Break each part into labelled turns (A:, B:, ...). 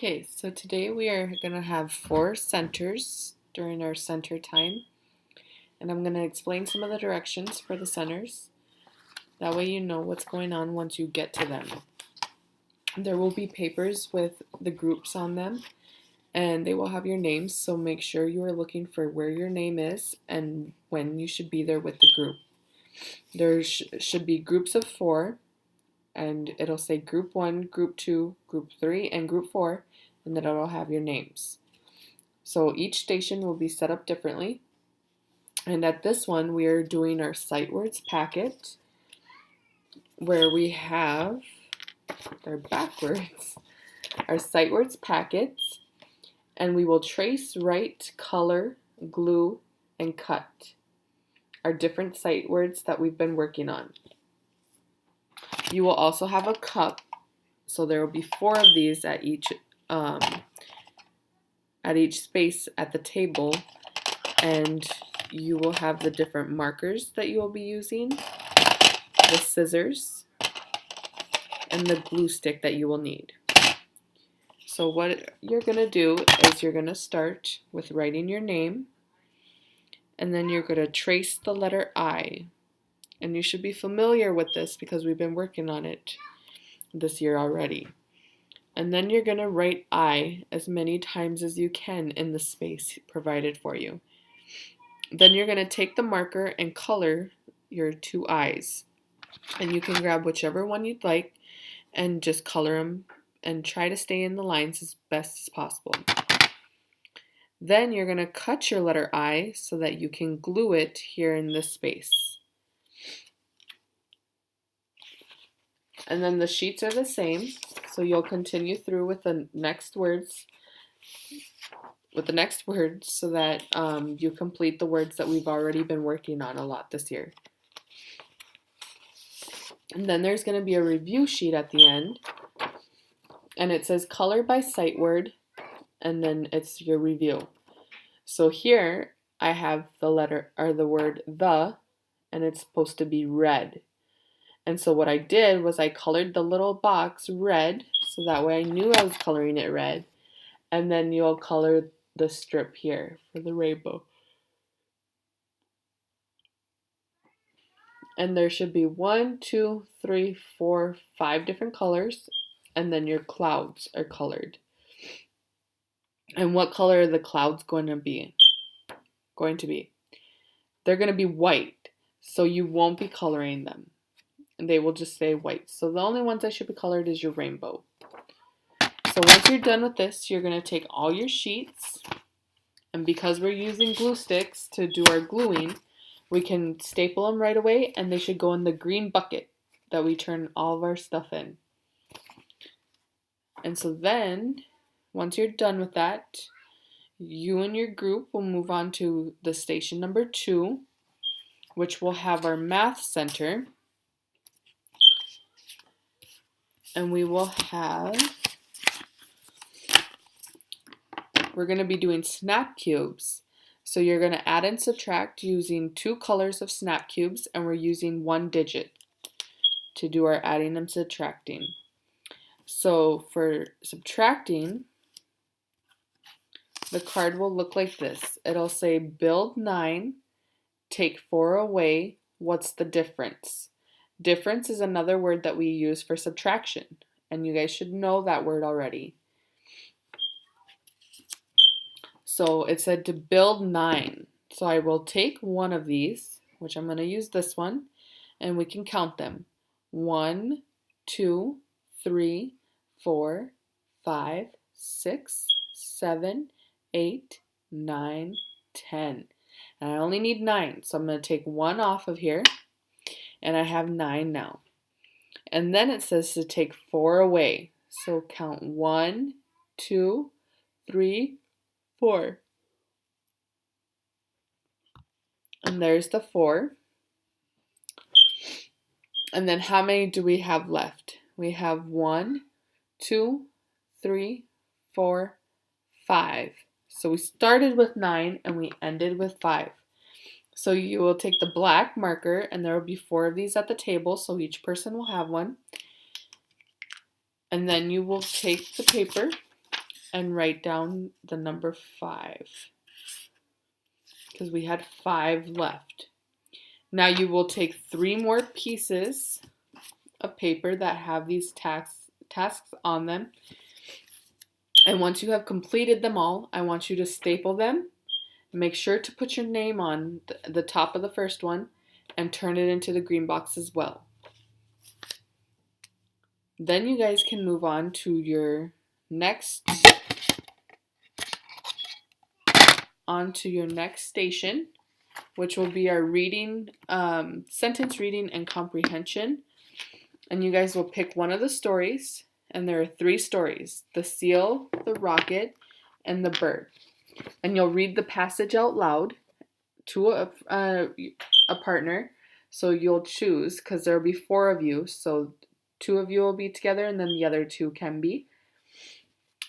A: Okay, so today we are going to have 4 centers during our center time, and I'm going to explain some of the directions for the centers. That way you know what's going on once you get to them. There will be papers with the groups on them, and they will have your names, so make sure you are looking for where your name is and when you should be there with the group. There should be groups of 4, and it'll say group 1, group 2, group 3, and group 4, and then it'll have your names. So each station will be set up differently. And at this one, we are doing our sight words packet, where we have, they're backwards, our sight words packets, and we will trace, write, color, glue, and cut our different sight words that we've been working on. You will also have a cup, so there will be 4 of these at each space at the table, and you will have the different markers that you will be using, the scissors, and the glue stick that you will need. So what you're going to do is you're going to start with writing your name, and then you're going to trace the letter I. And you should be familiar with this because we've been working on it this year already. And then you're going to write I as many times as you can in the space provided for you. Then you're going to take the marker and color your 2 eyes. And you can grab whichever one you'd like and just color them and try to stay in the lines as best as possible. Then you're going to cut your letter I so that you can glue it here in this space. And then the sheets are the same, so you'll continue through with the next words, so that you complete the words that we've already been working on a lot this year. And then there's going to be a review sheet at the end, and it says color by sight word, and then it's your review. So here I have the word the, and it's supposed to be red. And so what I did was I colored the little box red, so that way I knew I was coloring it red. And then you'll color the strip here for the rainbow. And there should be 1, 2, 3, 4, 5 different colors, and then your clouds are colored. And what color are the clouds going to be? They're going to be white, so you won't be coloring them. And they will just say white. So the only ones that should be colored is your rainbow. So once you're done with this, you're going to take all your sheets, and because we're using glue sticks to do our gluing, we can staple them right away, and they should go in the green bucket that we turn all of our stuff in. And so then, once you're done with that, you and your group will move on to the station number 2, which will have our math center. And we're going to be doing snap cubes. So you're going to add and subtract using 2 colors of snap cubes, and we're using 1 digit to do our adding and subtracting. So for subtracting, the card will look like this. It'll say build 9, take 4 away, what's the difference? Difference is another word that we use for subtraction, and you guys should know that word already. So it said to build 9. So I will take one of these, which I'm going to use this one, and we can count them. 1, 2, 3, 4, 5, 6, 7, 8, 9, 10. And I only need 9, so I'm going to take 1 off of here. And I have 9 now. And then it says to take 4 away. So count 1, 2, 3, 4. And there's the 4. And then how many do we have left? We have 1, 2, 3, 4, 5. So we started with 9 and we ended with 5. So you will take the black marker, and there will be 4 of these at the table, so each person will have one. And then you will take the paper and write down the number 5 because we had 5 left. Now you will take 3 more pieces of paper that have these tasks on them. And once you have completed them all, I want you to staple them. Make sure to put your name on the top of the first one and turn it into the green box as well. Then you guys can move on to your next station, which will be our reading, sentence reading and comprehension. And you guys will pick one of the stories, and there are 3 stories: the seal, the rocket, and the bird. And you'll read the passage out loud to a partner. So you'll choose, because there will be 4 of you, so 2 of you will be together and then the other 2 can be.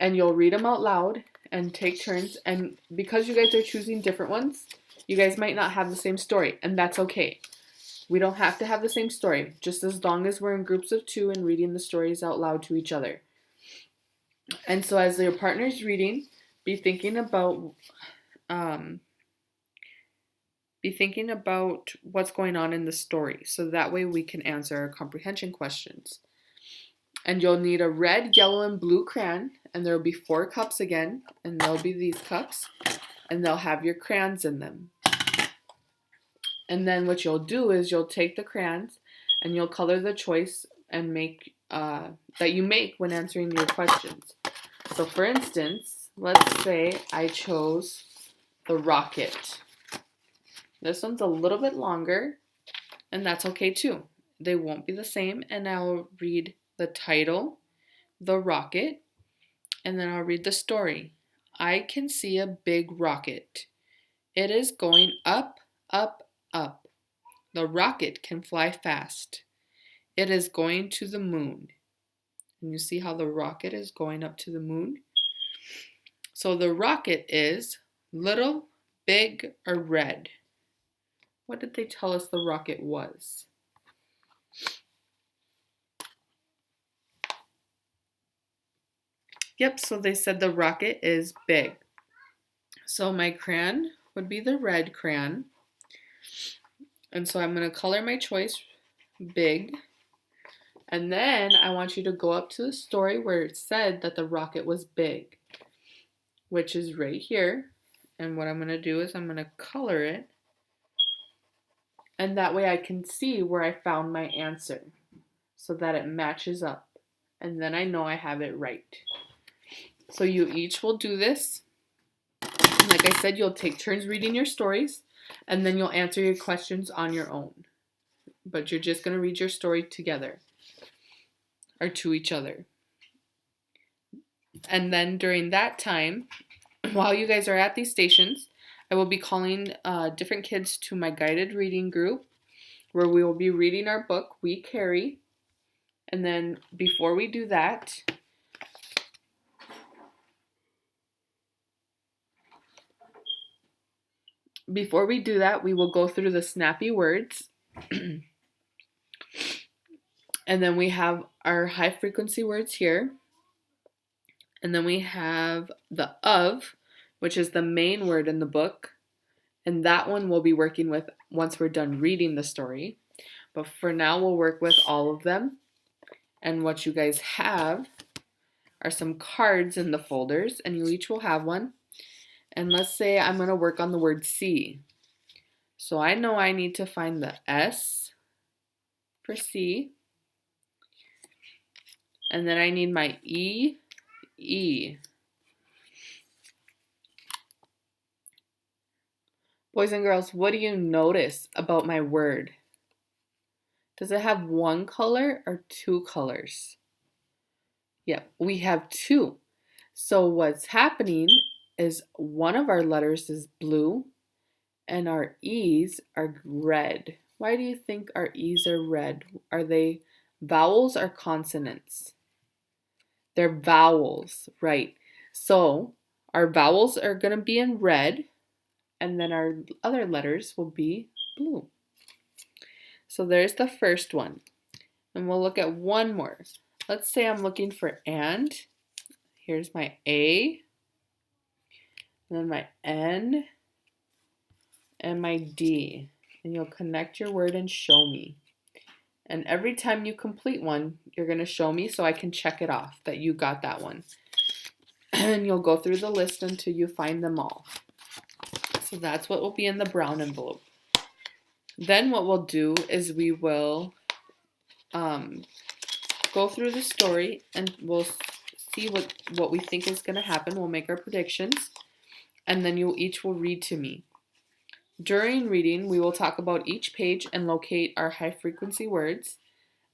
A: And you'll read them out loud and take turns. And because you guys are choosing different ones, you guys might not have the same story, and that's okay. We don't have to have the same story, just as long as we're in groups of 2 and reading the stories out loud to each other. And so as your partner's reading, be thinking about what's going on in the story, so that way we can answer our comprehension questions. And you'll need a red, yellow, and blue crayon, and there will be 4 cups again, and there'll be these cups, and they'll have your crayons in them. And then what you'll do is you'll take the crayons and you'll color the choice and that you make when answering your questions. So for instance, let's say I chose the rocket. This one's a little bit longer, and that's okay too. They won't be the same, and I'll read the title, the rocket, and then I'll read the story. I can see a big rocket. It is going up, up, up. The rocket can fly fast. It is going to the moon. And you see how the rocket is going up to the moon? So the rocket is little, big, or red. What did they tell us the rocket was? Yep, so they said the rocket is big. So my crayon would be the red crayon. And so I'm going to color my choice big. And then I want you to go up to the story where it said that the rocket was big, which is right here. And what I'm going to do is I'm going to color it. And that way I can see where I found my answer so that it matches up. And then I know I have it right. So you each will do this. And like I said, you'll take turns reading your stories, and then you'll answer your questions on your own. But you're just going to read your story together or to each other. And then during that time, while you guys are at these stations, I will be calling different kids to my guided reading group where we will be reading our book, We Carry. And then before we do that, we will go through the snappy words. And then we have our high frequency words here. And then we have the of, which is the main word in the book. And that one we'll be working with once we're done reading the story. But for now, we'll work with all of them. And what you guys have are some cards in the folders, and you each will have one. And let's say I'm going to work on the word see. So I know I need to find the S for see. And then I need my E. Boys and girls, what do you notice about my word? Does it have 1 color or 2 colors? Yep, we have 2. So what's happening is one of our letters is blue and our E's are red. Why do you think our E's are red? Are they vowels or consonants? They're vowels, right? So our vowels are going to be in red, and then our other letters will be blue. So there's the first one. And we'll look at one more. Let's say I'm looking for and. Here's my A, and then my N, and my D. And you'll connect your word and show me. And every time you complete one, you're going to show me so I can check it off that you got that one. And you'll go through the list until you find them all. So that's what will be in the brown envelope. Then what we'll do is we will go through the story and we'll see what we think is going to happen. We'll make our predictions, and then you each will read to me. During reading, we will talk about each page and locate our high frequency words.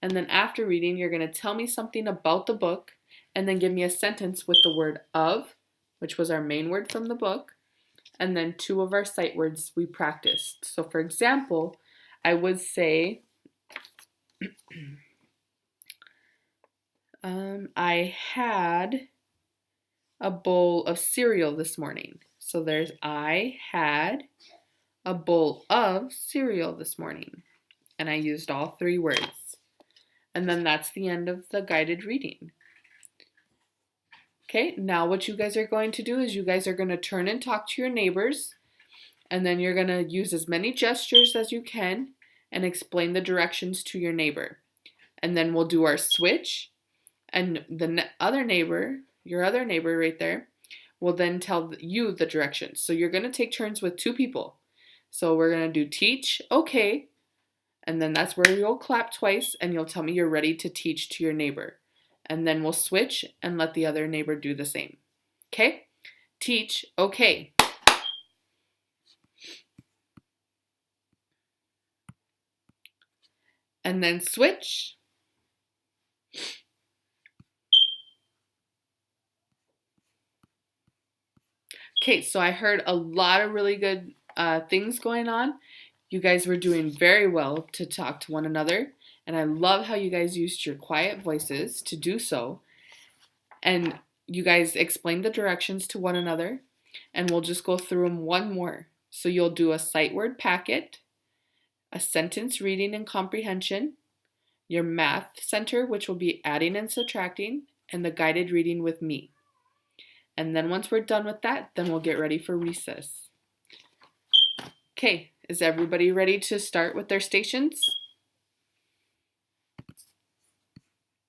A: And then after reading, you're going to tell me something about the book and then give me a sentence with the word of, which was our main word from the book, and then 2 of our sight words we practiced. So for example, I would say, I had a bowl of cereal this morning. So there's I had a bowl of cereal this morning. And I used all 3 words. And then that's the end of the guided reading. Okay, now what you guys are going to do is you guys are going to turn and talk to your neighbors. And then you're going to use as many gestures as you can and explain the directions to your neighbor. And then we'll do our switch. And the other neighbor, your other neighbor right there, will then tell you the directions. So you're going to take turns with 2 people. So we're going to do teach, okay, and then that's where you'll clap twice and you'll tell me you're ready to teach to your neighbor. And then we'll switch and let the other neighbor do the same. Okay? Teach, okay. And then switch. Okay, so I heard a lot of really good things going on. You guys were doing very well to talk to one another, and I love how you guys used your quiet voices to do so. And you guys explained the directions to one another, and we'll just go through them one more. So you'll do a sight word packet, a sentence reading and comprehension, your math center, which will be adding and subtracting, and the guided reading with me. And then once we're done with that, then we'll get ready for recess. Okay, is everybody ready to start with their stations?